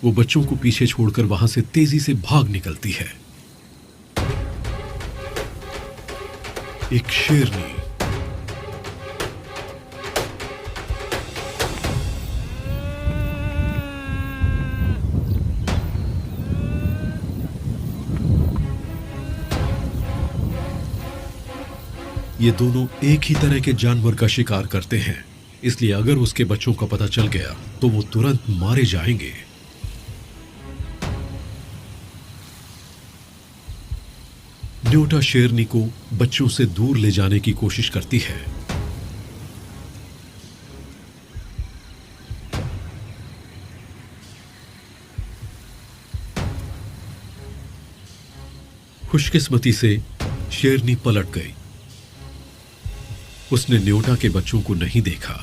वो बच्चों को पीछे छोड़कर वहां से तेजी से भाग निकलती है। एक शेरनी। ये दोनों एक ही तरह के जानवर का शिकार करते हैं, इसलिए अगर उसके बच्चों का पता चल गया तो वो तुरंत मारे जाएंगे। न्योटा शेरनी को बच्चों से दूर ले जाने की कोशिश करती है। खुशकिस्मती से शेरनी पलट गई। उसने न्योटा के बच्चों को नहीं देखा।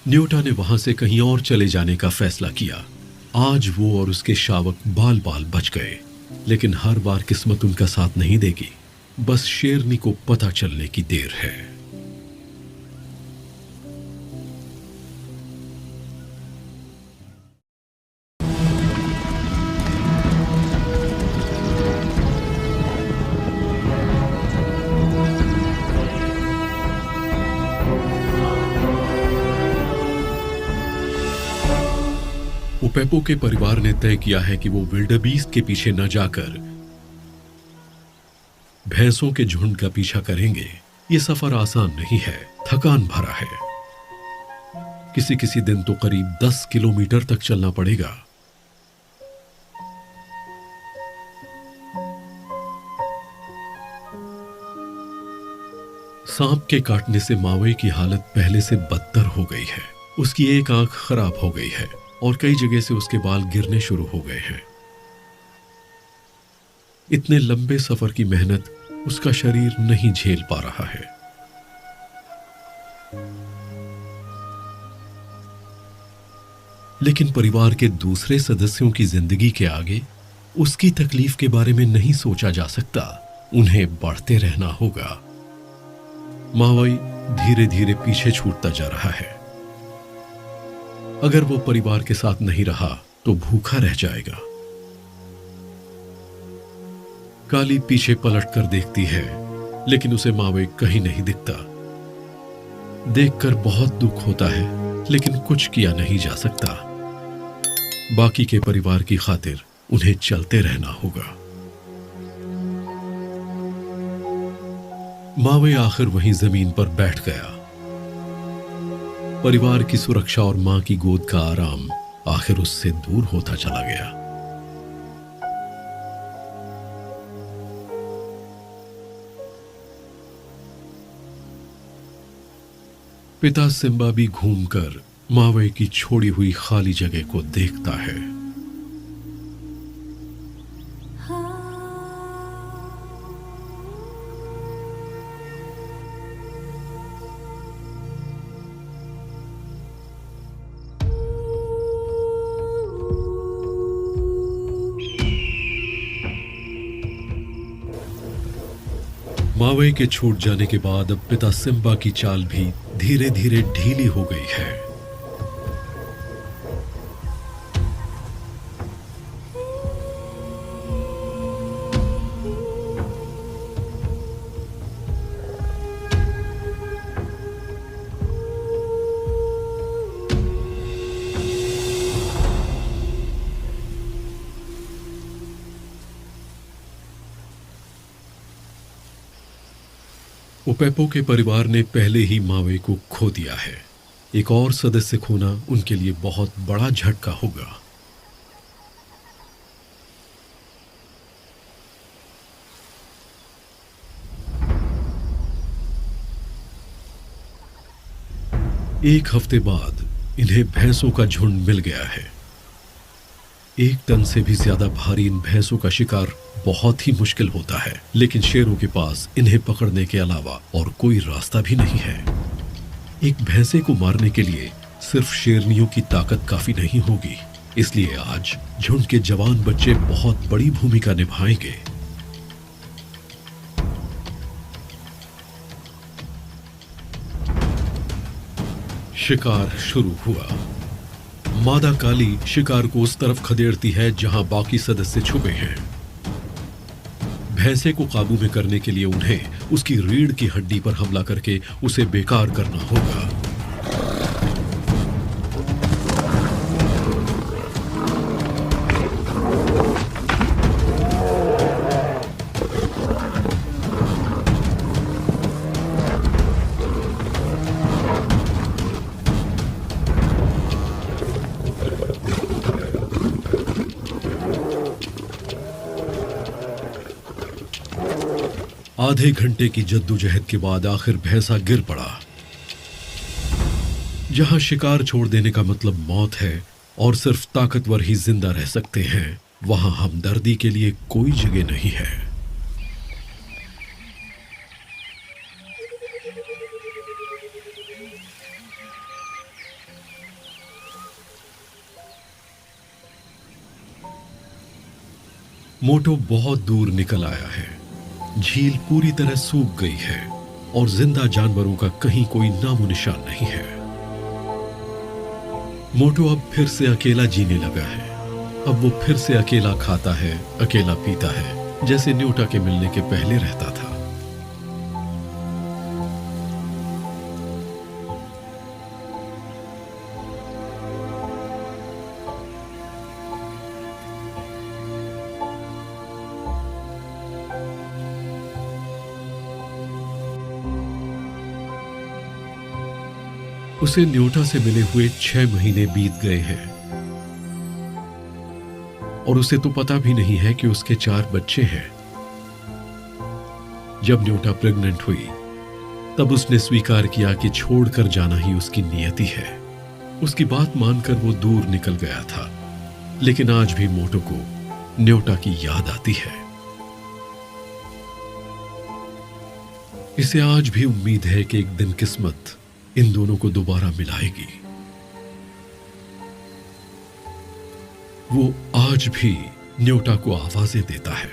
न्योटा ने वहां से कहीं और चले जाने का फैसला किया। आज वो और उसके शावक बाल बाल बच गए, लेकिन हर बार किस्मत उनका साथ नहीं देगी। बस शेरनी को पता चलने की देर है। उपेपो के परिवार ने तय किया है कि वो विल्डेबीस्ट के पीछे न जाकर भैंसों के झुंड का पीछा करेंगे। ये सफर आसान नहीं है, थकान भरा है। किसी किसी दिन तो करीब 10 किलोमीटर तक चलना पड़ेगा। सांप के काटने से मावई की हालत पहले से बदतर हो गई है। उसकी एक आंख खराब हो गई है और कई जगह से उसके बाल गिरने शुरू हो गए हैं। इतने लंबे सफर की मेहनत उसका शरीर नहीं झेल पा रहा है। लेकिन परिवार के दूसरे सदस्यों की जिंदगी के आगे उसकी तकलीफ के बारे में नहीं सोचा जा सकता। उन्हें बढ़ते रहना होगा। मावई धीरे धीरे पीछे छूटता जा रहा है। अगर वो परिवार के साथ नहीं रहा तो भूखा रह जाएगा। काली पीछे पलट कर देखती है, लेकिन उसे मावई कहीं नहीं दिखता। देखकर बहुत दुख होता है, लेकिन कुछ किया नहीं जा सकता। बाकी के परिवार की खातिर उन्हें चलते रहना होगा। मावई आखिर वहीं जमीन पर बैठ गया। परिवार की सुरक्षा और मां की गोद का आराम आखिर उससे दूर होता चला गया। पिता सिम्बा भी घूमकर मावई की छोड़ी हुई खाली जगह को देखता है। मावई के छूट जाने के बाद अब पिता सिम्बा की चाल भी धीरे धीरे ढीली हो गई है। उपेपो के परिवार ने पहले ही मावई को खो दिया है। एक और सदस्य खोना उनके लिए बहुत बड़ा झटका होगा। एक हफ्ते बाद इन्हें भैंसों का झुंड मिल गया है। 1 टन से भी ज्यादा भारी इन भैंसों का शिकार बहुत ही मुश्किल होता है, लेकिन शेरों के पास इन्हें पकड़ने के अलावा और कोई रास्ता भी नहीं है। एक भैंसे को मारने के लिए सिर्फ शेरनियों की ताकत काफी नहीं होगी, इसलिए आज झुंड के जवान बच्चे बहुत बड़ी भूमिका निभाएंगे। शिकार शुरू हुआ। मादा काली शिकार को उस तरफ खदेड़ती है जहां बाकी सदस्य छुपे हैं। भैंसे को काबू में करने के लिए उन्हें उसकी रीढ़ की हड्डी पर हमला करके उसे बेकार करना होगा। आधे घंटे की जद्दोजहद के बाद आखिर भैंसा गिर पड़ा। जहां शिकार छोड़ देने का मतलब मौत है और सिर्फ ताकतवर ही जिंदा रह सकते हैं, वहां हमदर्दी के लिए कोई जगह नहीं है। मोटो बहुत दूर निकल आया है। झील पूरी तरह सूख गई है और जिंदा जानवरों का कहीं कोई नामो निशान नहीं है। मोटो अब फिर से अकेला जीने लगा है। अब वो फिर से अकेला खाता है, अकेला पीता है, जैसे न्योटा के मिलने के पहले रहता था। उसे न्योटा से मिले हुए 6 महीने बीत गए हैं और उसे तो पता भी नहीं है कि उसके 4 बच्चे हैं। जब न्योटा प्रेग्नेंट हुई, तब उसने स्वीकार किया कि छोड़कर जाना ही उसकी नियति है। उसकी बात मानकर वो दूर निकल गया था, लेकिन आज भी मोटो को न्योटा की याद आती है। इसे आज भी उम्मीद है कि एक दिन किस्मत इन दोनों को दोबारा मिलाएगी। वो आज भी न्योटा को आवाजें देता है।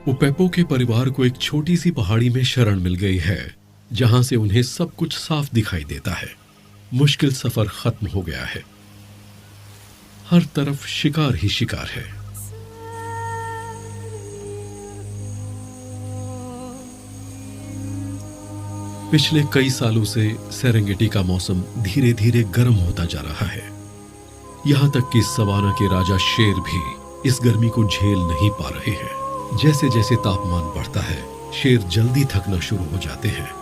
उपेपो के परिवार को एक छोटी सी पहाड़ी में शरण मिल गई है, जहां से उन्हें सब कुछ साफ दिखाई देता है। मुश्किल सफर खत्म हो गया है। हर तरफ शिकार ही शिकार है। पिछले कई सालों से सेरेंगेटी का मौसम धीरे धीरे गर्म होता जा रहा है। यहां तक कि सवाना के राजा शेर भी इस गर्मी को झेल नहीं पा रहे हैं। जैसे जैसे तापमान बढ़ता है, शेर जल्दी थकना शुरू हो जाते हैं।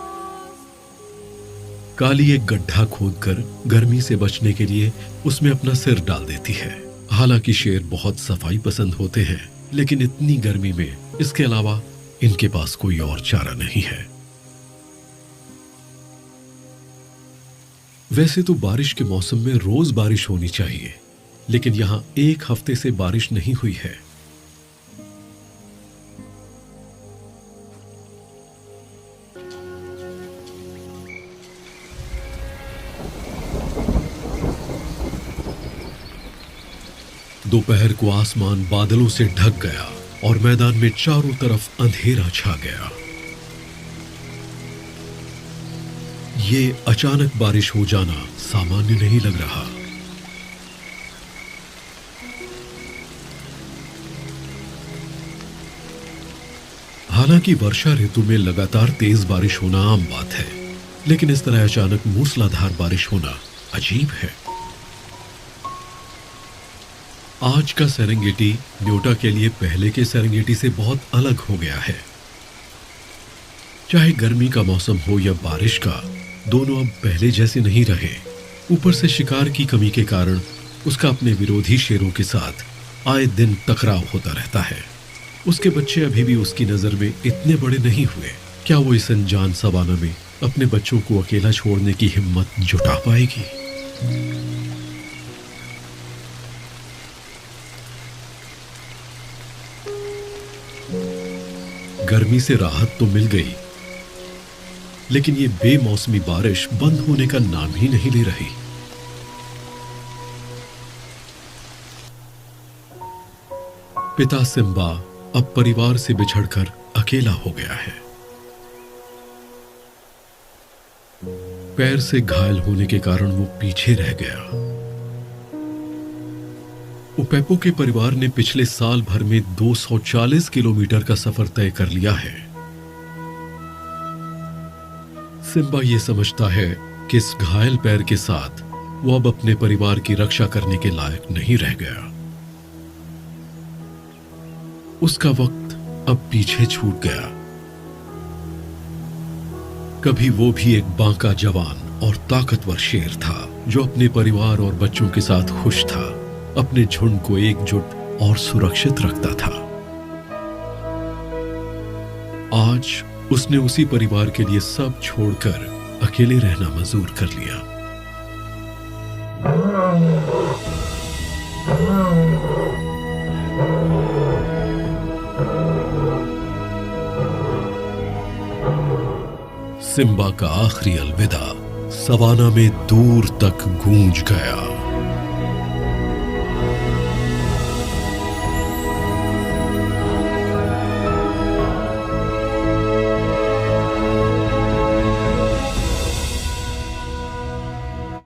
काली एक गड्ढा खोदकर गर्मी से बचने के लिए उसमें अपना सिर डाल देती है। हालांकि शेर बहुत सफाई पसंद होते हैं, लेकिन इतनी गर्मी में इसके अलावा इनके पास कोई और चारा नहीं है। वैसे तो बारिश के मौसम में रोज बारिश होनी चाहिए, लेकिन यहां 1 हफ्ते से बारिश नहीं हुई है। दोपहर को आसमान बादलों से ढक गया और मैदान में चारों तरफ अंधेरा छा गया। ये अचानक बारिश हो जाना सामान्य नहीं लग रहा। हालांकि वर्षा ऋतु में लगातार तेज बारिश होना आम बात है, लेकिन इस तरह अचानक मूसलाधार बारिश होना अजीब है। आज का सेरेंगेटी न्योटा के लिए पहले के सेरेंगेटी से बहुत अलग हो गया है। चाहे गर्मी का मौसम हो या बारिश का, दोनों अब पहले जैसे नहीं रहे। ऊपर से शिकार की कमी के कारण उसका अपने विरोधी शेरों के साथ आए दिन टकराव होता रहता है। उसके बच्चे अभी भी उसकी नजर में इतने बड़े नहीं हुए। क्या वो इस अनजान सवाना में अपने बच्चों को अकेला छोड़ने की हिम्मत जुटा पाएगी? गर्मी से राहत तो मिल गई, लेकिन ये बेमौसमी बारिश बंद होने का नाम ही नहीं ले रही। पिता सिम्बा अब परिवार से बिछड़कर अकेला हो गया है। पैर से घायल होने के कारण वो पीछे रह गया। उपेपो के परिवार ने पिछले साल भर में 240 किलोमीटर का सफर तय कर लिया है। सिम्बा ये समझता है कि इस घायल पैर के साथ वो अब अपने परिवार की रक्षा करने के लायक नहीं रह गया। उसका वक्त अब पीछे छूट गया। कभी वो भी एक बांका जवान और ताकतवर शेर था जो अपने परिवार और बच्चों के साथ खुश था, अपने झुंड को एकजुट और सुरक्षित रखता था। आज उसने उसी परिवार के लिए सब छोड़कर अकेले रहना मंजूर कर लिया। सिम्बा का आखिरी अलविदा सवाना में दूर तक गूंज गया।